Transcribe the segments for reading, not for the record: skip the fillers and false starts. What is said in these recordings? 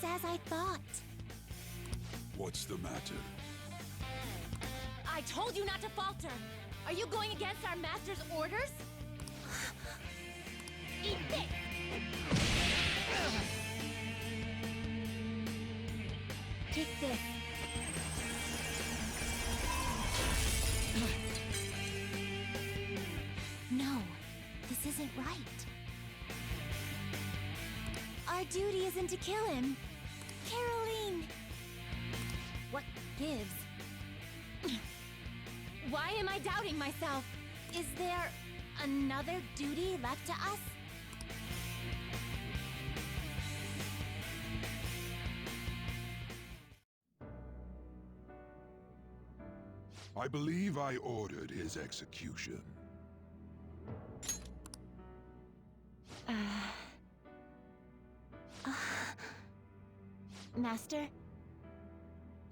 as I thought. What's the matter? I told you not to falter! Are you going against our master's orders? Eat this! Take this. No, this isn't right. Our duty isn't to kill him. Caroline! What gives? Why am I doubting myself? Is there another duty left to us? I believe I ordered his execution. Master,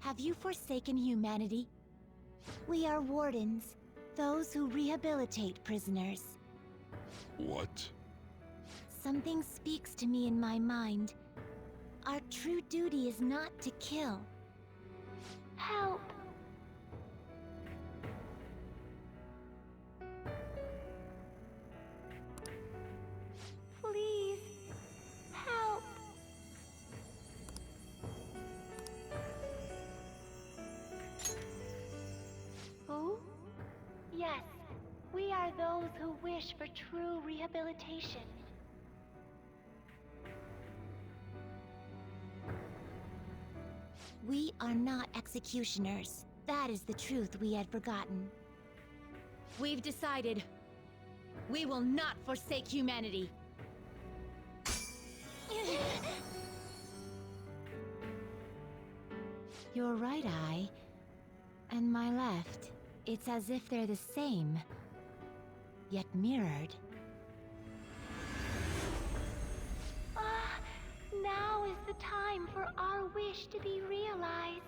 have you forsaken humanity? We are wardens, those who rehabilitate prisoners. What? Something speaks to me in my mind. Our true duty is not to kill. Help! Please, help! Who? Yes, we are those who wish for true rehabilitation. We are not executioners. That is the truth we had forgotten. We've decided. We will not forsake humanity. Your right eye and my left. It's as if they're the same, yet mirrored. Now is the time for our wish to be realized.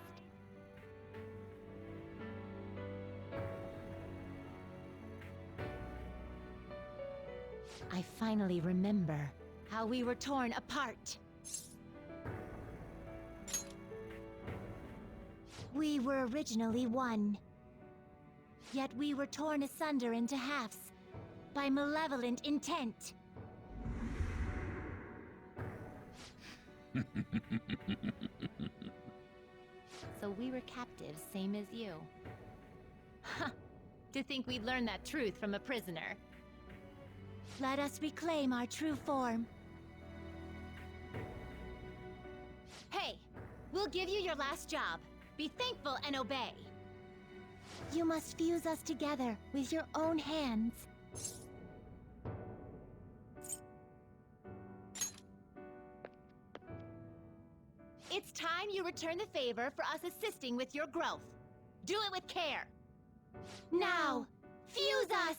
I finally remember how we were torn apart. We were originally one. Yet we were torn asunder into halves by malevolent intent. So we were captives, same as you. Huh. To think we'd learn that truth from a prisoner. Let us reclaim our true form. Hey, we'll give you your last job. Be thankful and obey. You must fuse us together with your own hands. It's time you return the favor for us assisting with your growth. Do it with care. Now, fuse us!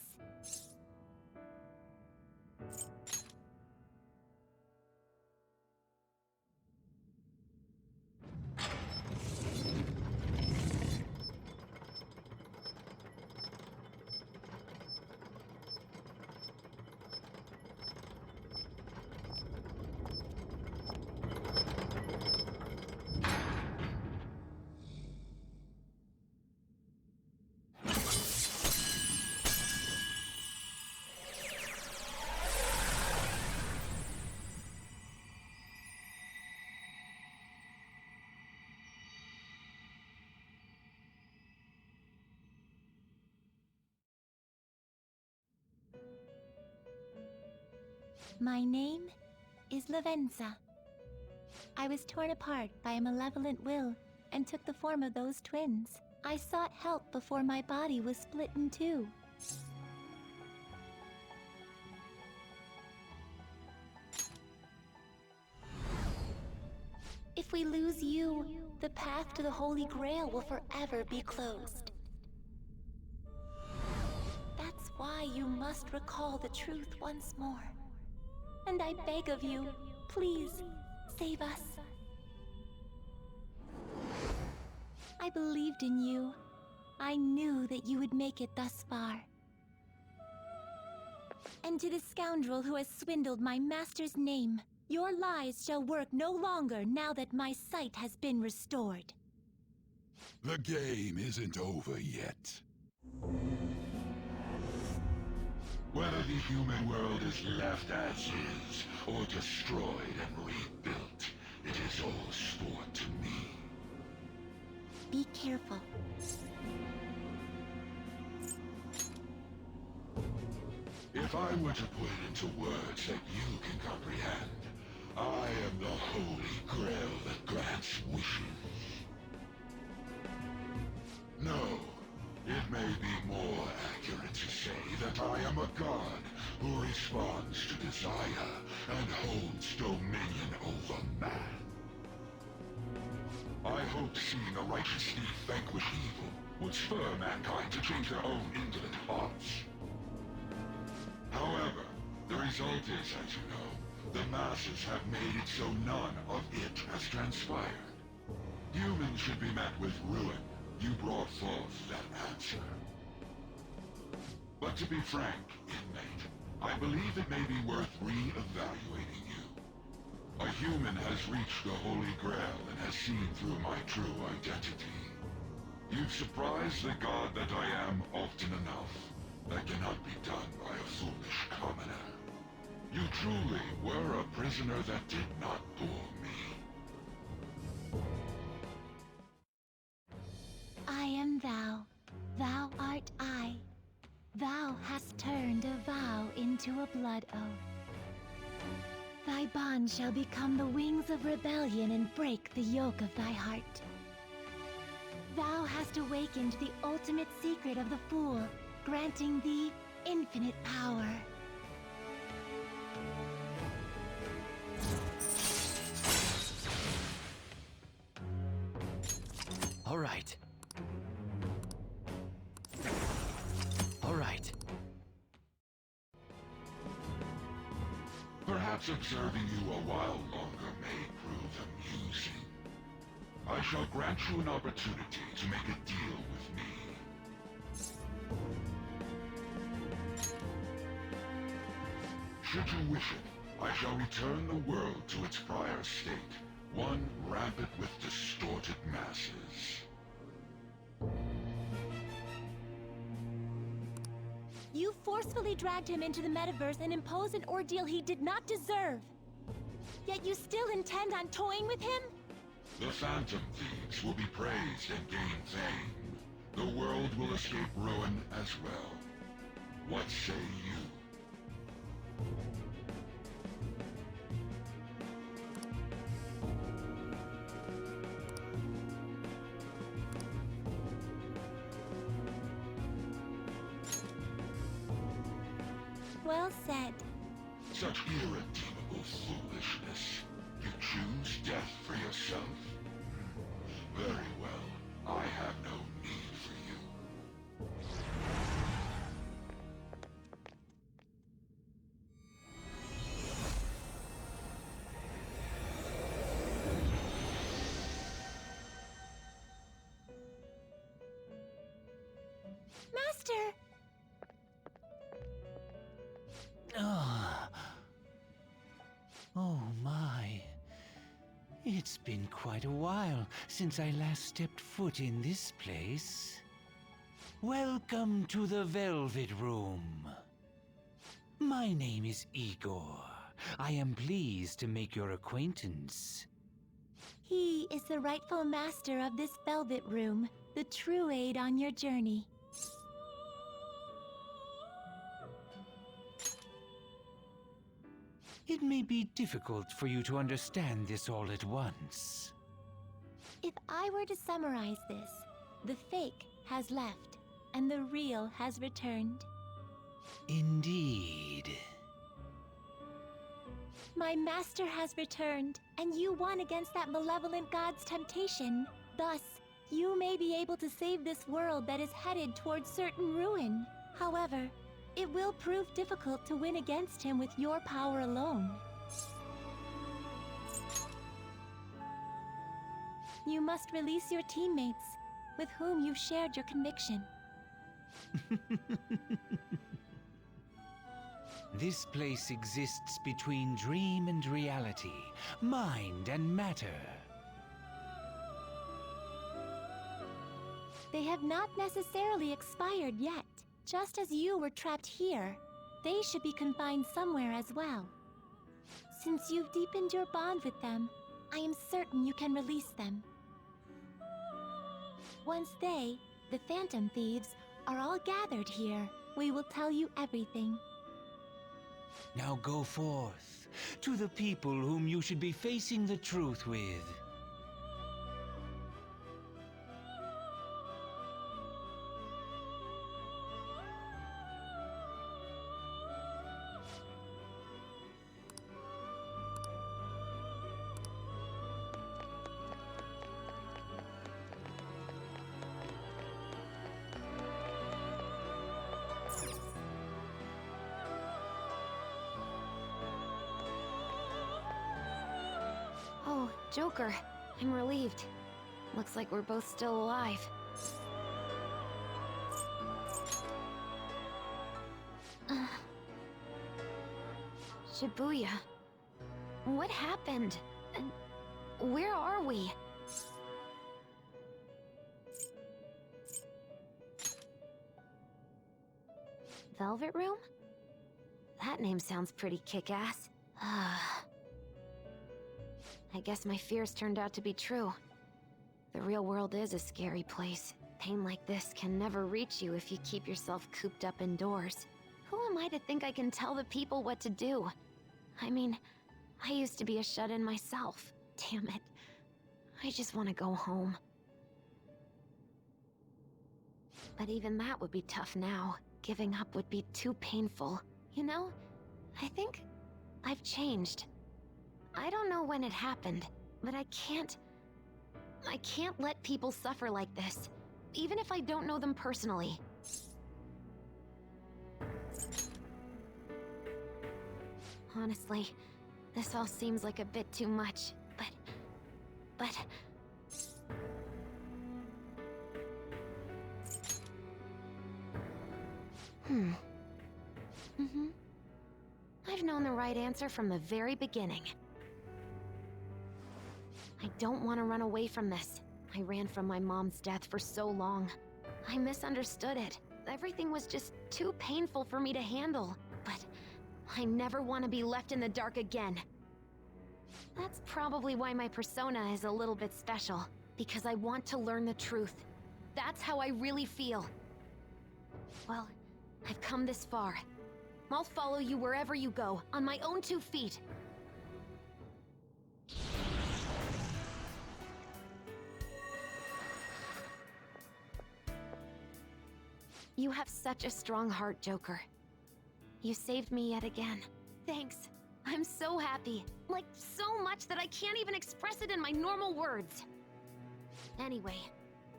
My name is Lavenza. I was torn apart by a malevolent will and took the form of those twins. I sought help before my body was split in two. If we lose you, the path to the Holy Grail will forever be closed. That's why you must recall the truth once more. And I beg of you, please, save us. I believed in you. I knew that you would make it thus far. And to the scoundrel who has swindled my master's name, Your lies shall work no longer now that my sight has been restored. The game isn't over yet. Whether the human world is left as is, or destroyed and rebuilt, it is all sport to me. Be careful. If I were to put it into words that you can comprehend, I am the Holy Grail that grants wishes. No, it may be more accurate to say that I am a god who responds to desire and holds dominion over man. I hoped seeing a righteous thief vanquish evil would spur mankind to change their own indolent hearts. However, the result is, as you know, the masses have made it so none of it has transpired. Humans should be met with ruin. You brought forth that answer. But to be frank, inmate, I believe it may be worth re-evaluating you. A human has reached the Holy Grail and has seen through my true identity. You've surprised the god that I am often enough. That cannot be done by a foolish commoner. You truly were a prisoner that did not bore me. I am thou. Thou art I. Thou hast turned a vow into a blood oath. Thy bond shall become the wings of rebellion and break the yoke of thy heart. Thou hast awakened the ultimate secret of the Fool, granting thee infinite power. All right. All right. Perhaps observing you a while longer may prove amusing. I shall grant you an opportunity to make a deal with me. Should you wish it, I shall return the world to its prior state, one rampant with distorted masses. You forcefully dragged him into the metaverse and imposed an ordeal he did not deserve. Yet you still intend on toying with him? The Phantom Thieves will be praised and gain fame. The world will escape ruin as well. What say you? Well said. Such irredeemable foolishness. You choose death for yourself? Very well. I have no need for you. Master! Ah. Oh my. It's been quite a while since I last stepped foot in this place. Welcome to the Velvet Room. My name is Igor. I am pleased to make your acquaintance. He is the rightful master of this Velvet Room, the true aid on your journey. It may be difficult for you to understand this all at once. If I were to summarize this, the fake has left, and the real has returned. Indeed. My master has returned, and you won against that malevolent god's temptation. Thus, you may be able to save this world that is headed towards certain ruin. However, it will prove difficult to win against him with your power alone. You must release your teammates, with whom you've shared your conviction. This place exists between dream and reality, mind and matter. They have not necessarily expired yet. Just as you were trapped here, they should be confined somewhere as well. Since you've deepened your bond with them, I am certain you can release them. Once they, the Phantom Thieves, are all gathered here, we will tell you everything. Now go forth to the people whom you should be facing the truth with. Oh, Joker, I'm relieved. Looks like we're both still alive. Shibuya. What happened? And where are we? Velvet Room? That name sounds pretty kick-ass. I guess my fears turned out to be true. The real world is a scary place. Pain like this can never reach you if you keep yourself cooped up indoors. Who am I to think I can tell the people what to do? I mean, I used to be a shut-in myself. Damn it. I just want to go home. But even that would be tough now. Giving up would be too painful. You know, I think I've changed. I don't know when it happened, but I can't let people suffer like this, even if I don't know them personally. Honestly, this all seems like a bit too much, but... I've known the right answer from the very beginning. I don't want to run away from this. I ran from my mom's death for so long. I misunderstood it. Everything was just too painful for me to handle. But I never want to be left in the dark again. That's probably why my persona is a little bit special. Because I want to learn the truth. That's how I really feel. Well, I've come this far. I'll follow you wherever you go, on my own 2 feet. You have such a strong heart, Joker. You saved me yet again. Thanks. I'm so happy. Like, so much that I can't even express it in my normal words. Anyway,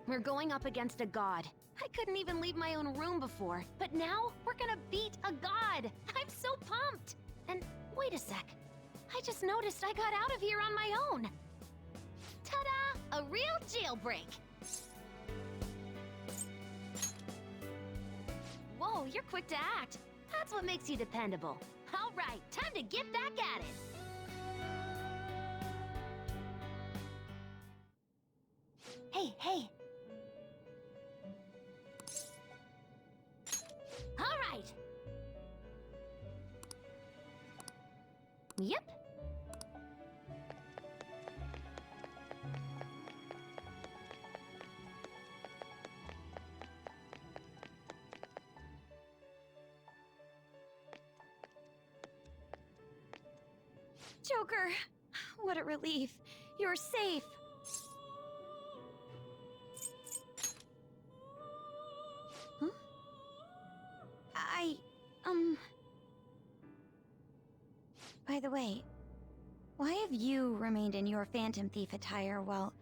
we're going up against a god. I couldn't even leave my own room before, but now we're gonna beat a god! I'm so pumped! And wait a sec. I just noticed I got out of here on my own. Ta-da! A real jailbreak! Whoa, you're quick to act. That's what makes you dependable. All right, time to get back at it. Hey. All right. Yep. Joker! What a relief. You're safe. Huh? By the way, why have you remained in your Phantom Thief attire while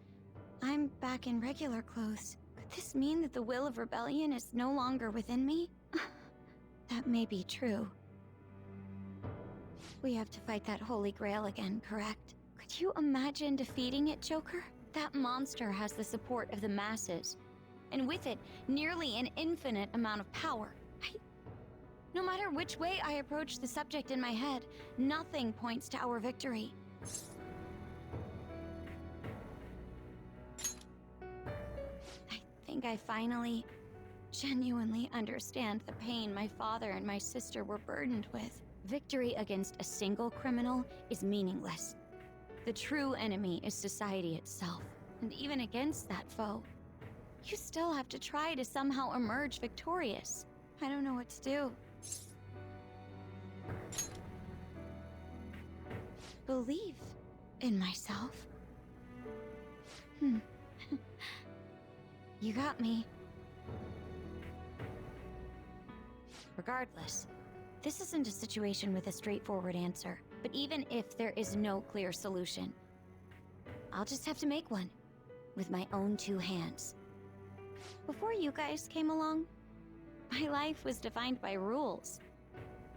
I'm back in regular clothes? Could this mean that the will of rebellion is no longer within me? That may be true. We have to fight that Holy Grail again, correct? Could you imagine defeating it, Joker? That monster has the support of the masses, and with it, nearly an infinite amount of power. No matter which way I approach the subject in my head, nothing points to our victory. I think I finally, genuinely understand the pain my father and my sister were burdened with. Victory against a single criminal is meaningless. The true enemy is society itself. And even against that foe, you still have to try to somehow emerge victorious. I don't know what to do. Believe in myself? You got me. Regardless, this isn't a situation with a straightforward answer. But even if there is no clear solution, I'll just have to make one with my own two hands. Before you guys came along, my life was defined by rules,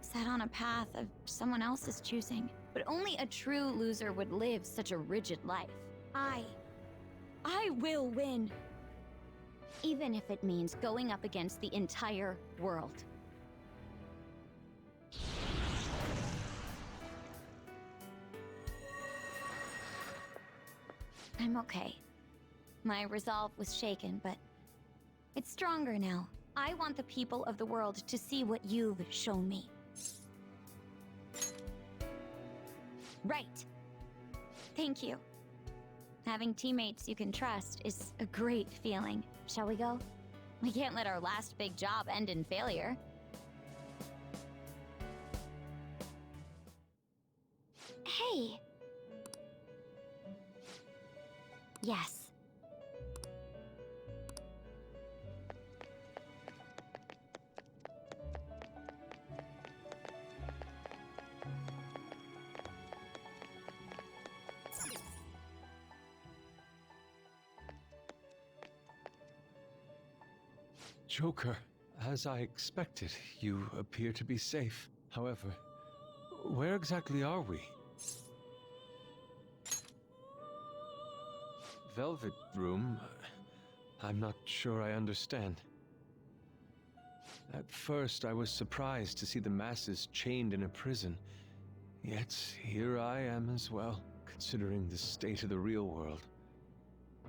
set on a path of someone else's choosing. But only a true loser would live such a rigid life. I will win. Even if it means going up against the entire world. I'm okay. My resolve was shaken, but it's stronger now. I want the people of the world to see what you've shown me. Right. Thank you. Having teammates you can trust is a great feeling. Shall we go? We can't let our last big job end in failure. Hey! Yes. Joker, as I expected, you appear to be safe. However, where exactly are we? Velvet Room? I'm not sure I understand. At first, I was surprised to see the masses chained in a prison. Yet, here I am as well, considering the state of the real world.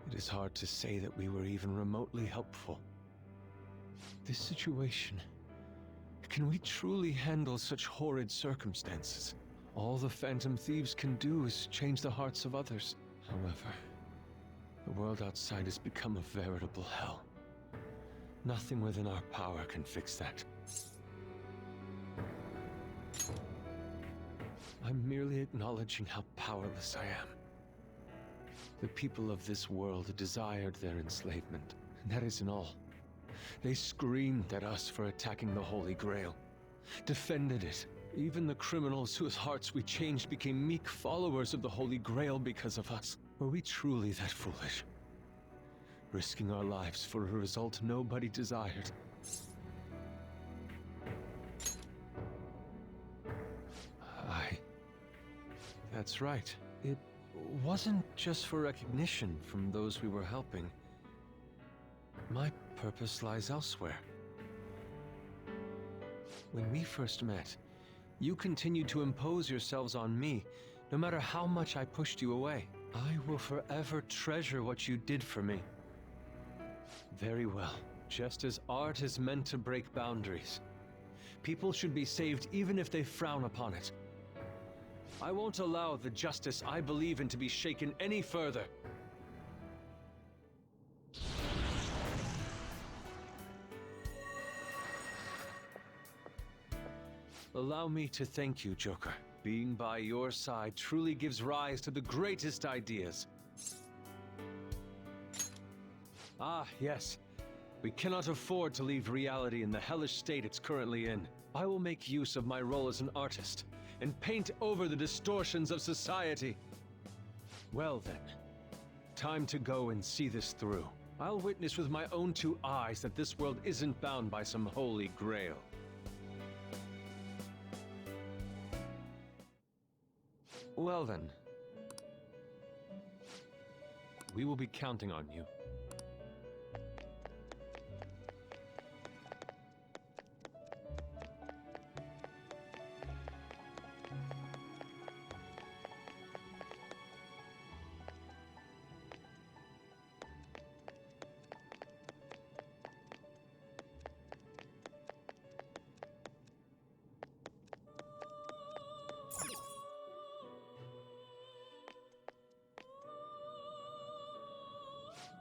It is hard to say that we were even remotely helpful. This situation... Can we truly handle such horrid circumstances? All the Phantom Thieves can do is change the hearts of others. However, the world outside has become a veritable hell. Nothing within our power can fix that. I'm merely acknowledging how powerless I am. The people of this world desired their enslavement, and that isn't all. They screamed at us for attacking the Holy Grail, defended it. Even the criminals whose hearts we changed became meek followers of the Holy Grail because of us. Were we truly that foolish? Risking our lives for a result nobody desired. That's right. It wasn't just for recognition from those we were helping. My purpose lies elsewhere. When we first met, you continued to impose yourselves on me, no matter how much I pushed you away. I will forever treasure what you did for me. Very well. Just as art is meant to break boundaries, people should be saved even if they frown upon it. I won't allow the justice I believe in to be shaken any further. Allow me to thank you, Joker. Being by your side truly gives rise to the greatest ideas. Ah, yes. We cannot afford to leave reality in the hellish state it's currently in. I will make use of my role as an artist and paint over the distortions of society. Well then, time to go and see this through. I'll witness with my own two eyes that this world isn't bound by some holy grail. Well then, we will be counting on you.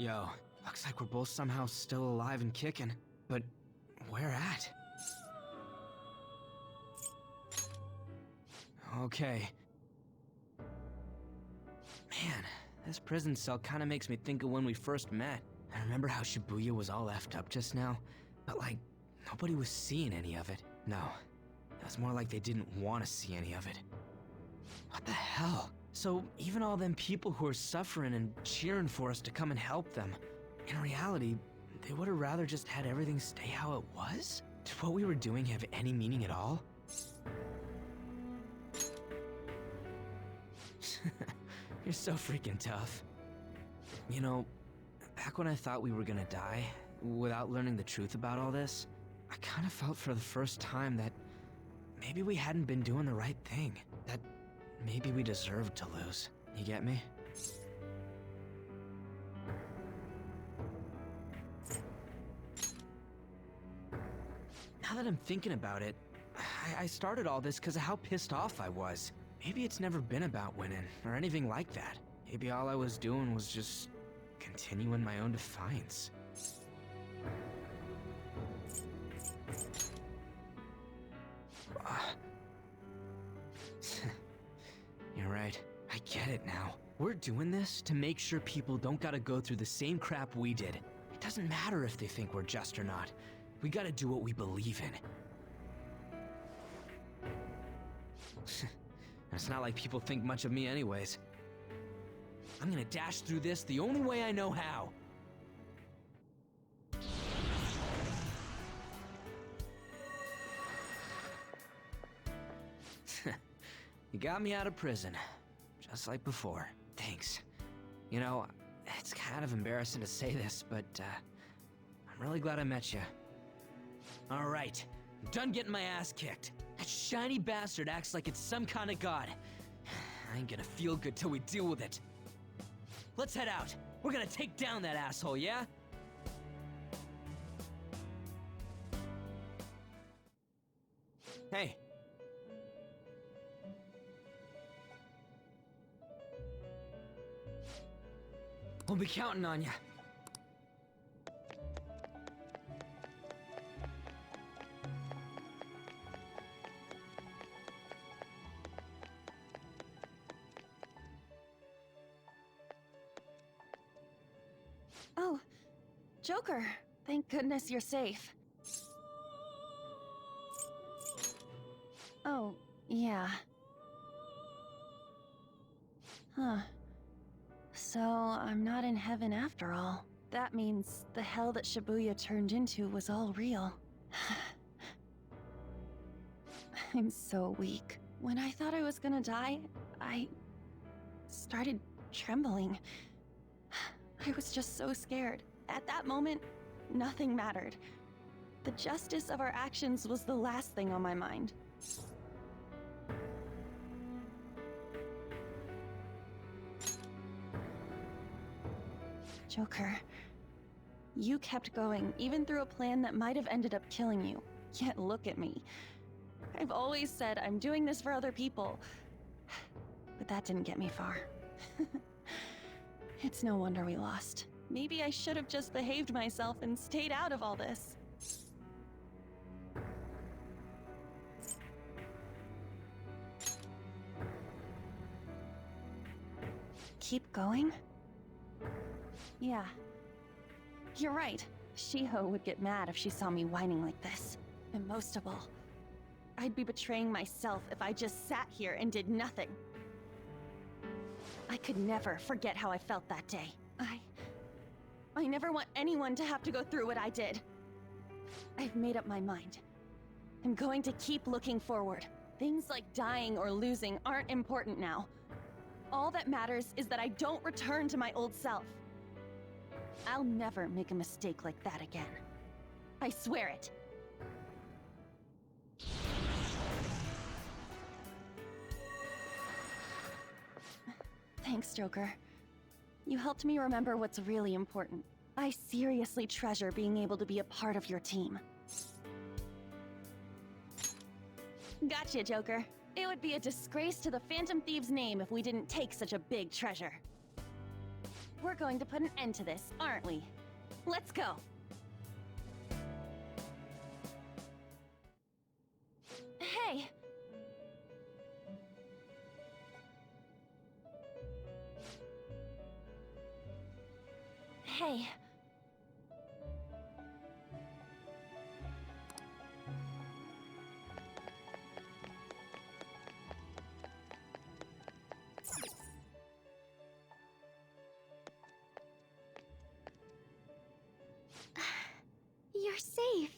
Yo, looks like we're both somehow still alive and kicking. But where at? Okay. Man, this prison cell kinda makes me think of when we first met. I remember how Shibuya was all effed up just now, but like, nobody was seeing any of it. No, it was more like they didn't want to see any of it. What the hell? So even all them people who are suffering and cheering for us to come and help them, in reality, they would have rather just had everything stay how it was? Did what we were doing have any meaning at all? You're so freaking tough. You know, back when I thought we were gonna die, without learning the truth about all this, I kind of felt for the first time that maybe we hadn't been doing the right thing. That maybe we deserved to lose. You get me? Now that I'm thinking about it, I started all this because of how pissed off I was. Maybe it's never been about winning, or anything like that. Maybe all I was doing was just continuing my own defiance. You're right. I get it now. We're doing this to make sure people don't gotta go through the same crap we did. It doesn't matter if they think we're just or not. We gotta do what we believe in. It's not like people think much of me anyways. I'm gonna dash through this the only way I know how. You got me out of prison, just like before. Thanks. You know, it's kind of embarrassing to say this, but I'm really glad I met you. All right, I'm done getting my ass kicked. That shiny bastard acts like it's some kind of god. I ain't gonna feel good till we deal with it. Let's head out. We're gonna take down that asshole, yeah? Hey. We'll be counting on you. Oh, Joker. Thank goodness you're safe. Oh, yeah. Huh. So, I'm not in heaven after all. That means the hell that Shibuya turned into was all real. I'm so weak. When I thought I was gonna die, I started trembling. I was just so scared. At that moment, nothing mattered. The justice of our actions was the last thing on my mind. Joker, you kept going, even through a plan that might have ended up killing you. Yet look at me. I've always said I'm doing this for other people. But that didn't get me far. It's no wonder we lost. Maybe I should have just behaved myself and stayed out of all this. Keep going? Yeah. You're right. Shiho would get mad if she saw me whining like this. And most of all, I'd be betraying myself if I just sat here and did nothing. I could never forget how I felt that day. I never want anyone to have to go through what I did. I've made up my mind. I'm going to keep looking forward. Things like dying or losing aren't important now. All that matters is that I don't return to my old self. I'll never make a mistake like that again. I swear it. Thanks, Joker. You helped me remember what's really important. I seriously treasure being able to be a part of your team. Gotcha, Joker. It would be a disgrace to the Phantom Thieves' name if we didn't take such a big treasure. We're going to put an end to this, aren't we? Let's go. Hey! Hey. You're safe.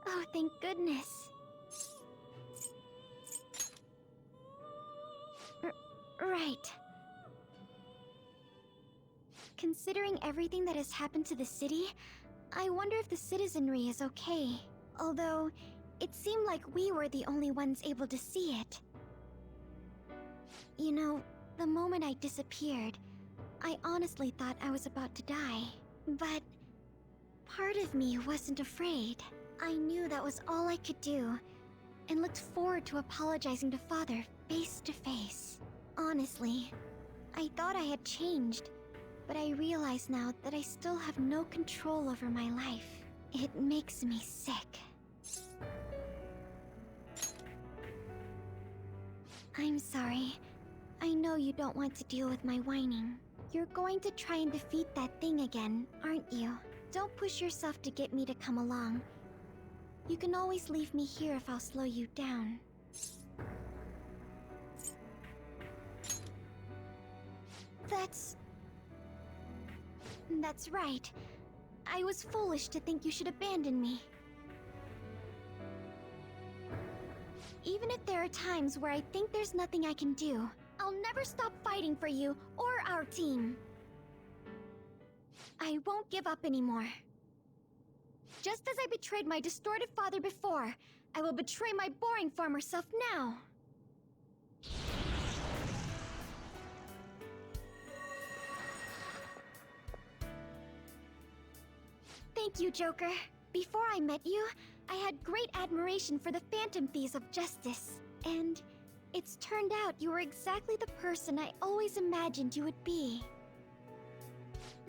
Oh, thank goodness. Right. Considering everything that has happened to the city, I wonder if the citizenry is okay. Although, it seemed like we were the only ones able to see it. You know, the moment I disappeared, I honestly thought I was about to die. But part of me wasn't afraid. I knew that was all I could do, and looked forward to apologizing to Father face to face. Honestly, I thought I had changed, but I realize now that I still have no control over my life. It makes me sick. I'm sorry. I know you don't want to deal with my whining. You're going to try and defeat that thing again, aren't you? Don't push yourself to get me to come along. You can always leave me here if I'll slow you down. That's right. I was foolish to think you should abandon me. Even if there are times where I think there's nothing I can do, I'll never stop fighting for you or our team. I won't give up anymore. Just as I betrayed my distorted father before, I will betray my boring former self now. Thank you, Joker. Before I met you, I had great admiration for the Phantom Thieves of Justice. And it's turned out you were exactly the person I always imagined you would be.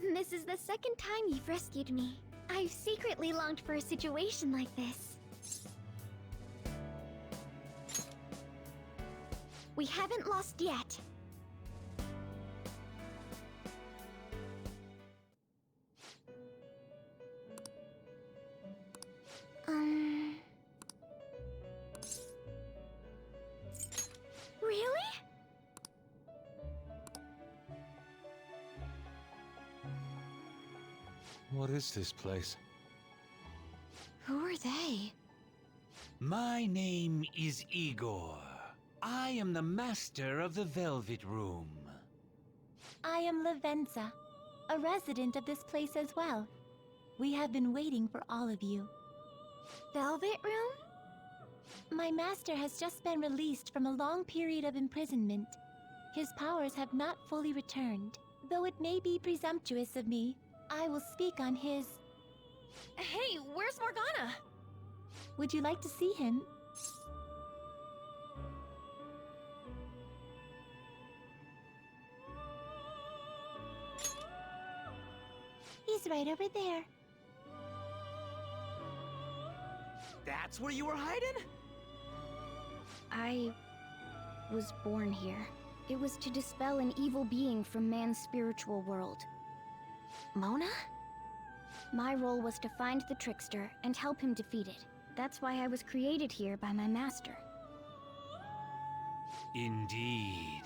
This is the second time you've rescued me. I've secretly longed for a situation like this. We haven't lost yet. Really? What is this place? Who are they? My name is Igor. I am the master of the Velvet Room. I am Lavenza, a resident of this place as well. We have been waiting for all of you. Velvet Room? My master has just been released from a long period of imprisonment. His powers have not fully returned. Though it may be presumptuous of me, I will speak on his... Hey, where's Morgana? Would you like to see him? He's right over there. That's where you were hiding? I was born here. It was to dispel an evil being from man's spiritual world. Mona? My role was to find the trickster and help him defeat it. That's why I was created here by my master. Indeed.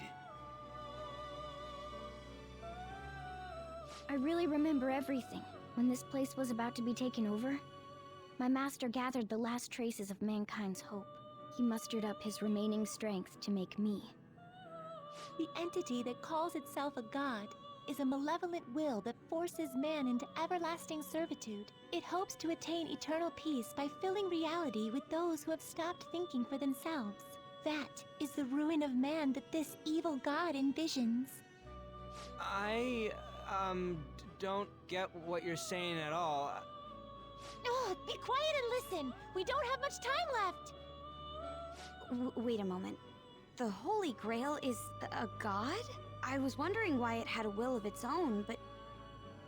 I really remember everything. When this place was about to be taken over, my master gathered the last traces of mankind's hope. He mustered up his remaining strength to make me. The entity that calls itself a god is a malevolent will that forces man into everlasting servitude. It hopes to attain eternal peace by filling reality with those who have stopped thinking for themselves. That is the ruin of man that this evil god envisions. I, don't get what you're saying at all. Oh, be quiet and listen! We don't have much time left! Wait a moment. The Holy Grail is a god? I was wondering why it had a will of its own, but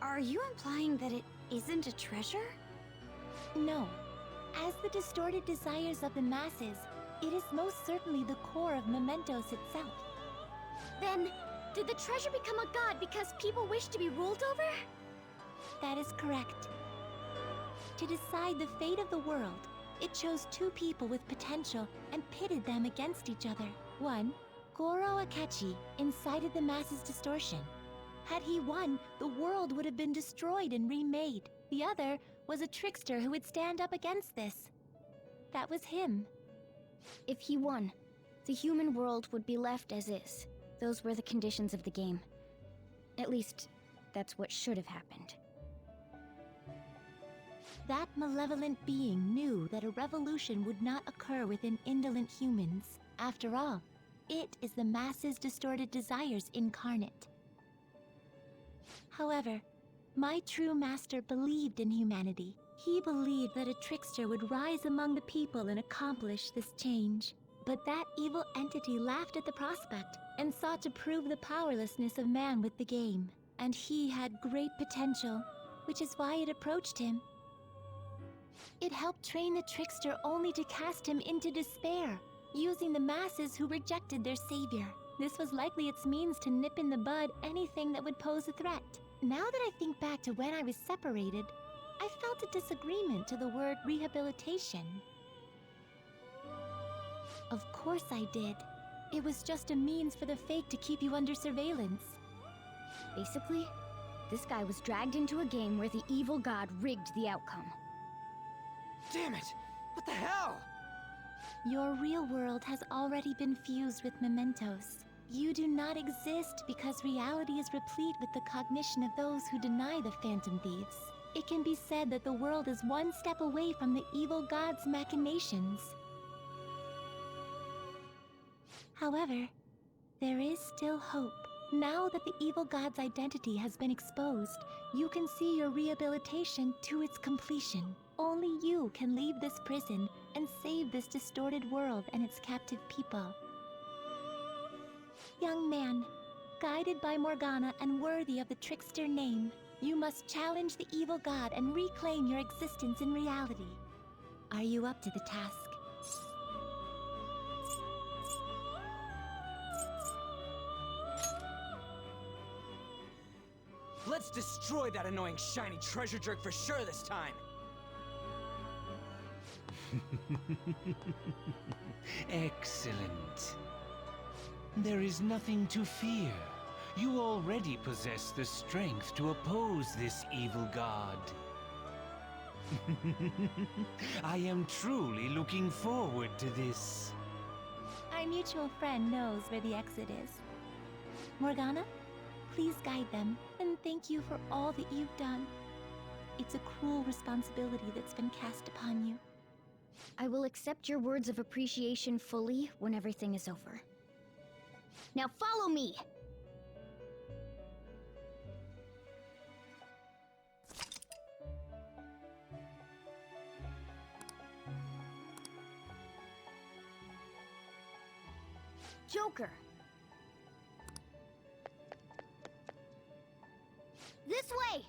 Are you implying that it isn't a treasure? No. As the distorted desires of the masses, it is most certainly the core of Mementos itself. Then, did the treasure become a god because people wish to be ruled over? That is correct. To decide the fate of the world, it chose two people with potential and pitted them against each other. One, Goro Akechi, incited the masses' distortion. Had he won, the world would have been destroyed and remade. The other was a trickster who would stand up against this. That was him. If he won, the human world would be left as is. Those were the conditions of the game. At least, that's what should have happened. That malevolent being knew that a revolution would not occur within indolent humans. After all, it is the masses' distorted desires incarnate. However, my true master believed in humanity. He believed that a trickster would rise among the people and accomplish this change. But that evil entity laughed at the prospect and sought to prove the powerlessness of man with the game. And he had great potential, which is why it approached him. It helped train the trickster only to cast him into despair, using the masses who rejected their savior. This was likely its means to nip in the bud anything that would pose a threat. Now that I think back to when I was separated, I felt a disagreement to the word rehabilitation. Of course I did. It was just a means for the Fake to keep you under surveillance. Basically, this guy was dragged into a game where the evil god rigged the outcome. Damn it! What the hell? Your real world has already been fused with Mementos. You do not exist because reality is replete with the cognition of those who deny the Phantom Thieves. It can be said that the world is one step away from the evil god's machinations. However, there is still hope. Now that the evil god's identity has been exposed, you can see your rehabilitation to its completion. Only you can leave this prison and save this distorted world and its captive people. Young man, guided by Morgana and worthy of the trickster name, you must challenge the evil god and reclaim your existence in reality. Are you up to the task? Let's destroy that annoying shiny treasure jerk for sure this time! Excellent. There is nothing to fear. You already possess the strength to oppose this evil god. I am truly looking forward to this. Our mutual friend knows where the exit is. Morgana, please guide them, and thank you for all that you've done. It's a cruel responsibility that's been cast upon you. I will accept your words of appreciation fully when everything is over. Now follow me! Joker! This way!